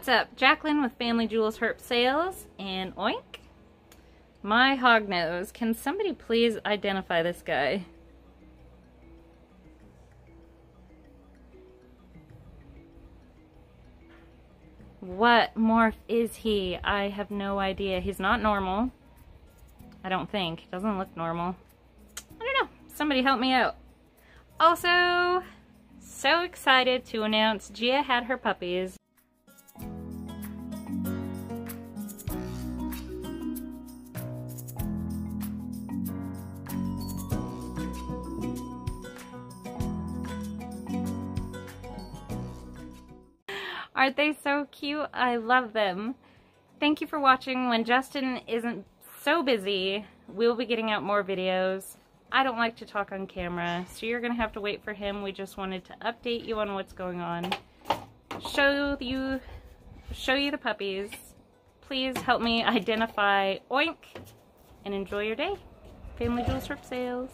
What's up? Jaclyn with Family Jewels Herp Sales, and oink, my hognose. Can somebody please identify this guy? What morph is he? I have no idea. He's not normal. I don't think. Doesn't look normal. I don't know. Somebody help me out. Also, so excited to announce Gia had her puppies. Aren't they so cute? I love them. Thank you for watching. When Justin isn't so busy, we'll be getting out more videos. I don't like to talk on camera, so you're gonna have to wait for him. We just wanted to update you on what's going on. Show you the puppies. Please help me identify oink and enjoy your day. Family Jewels Herp Sales.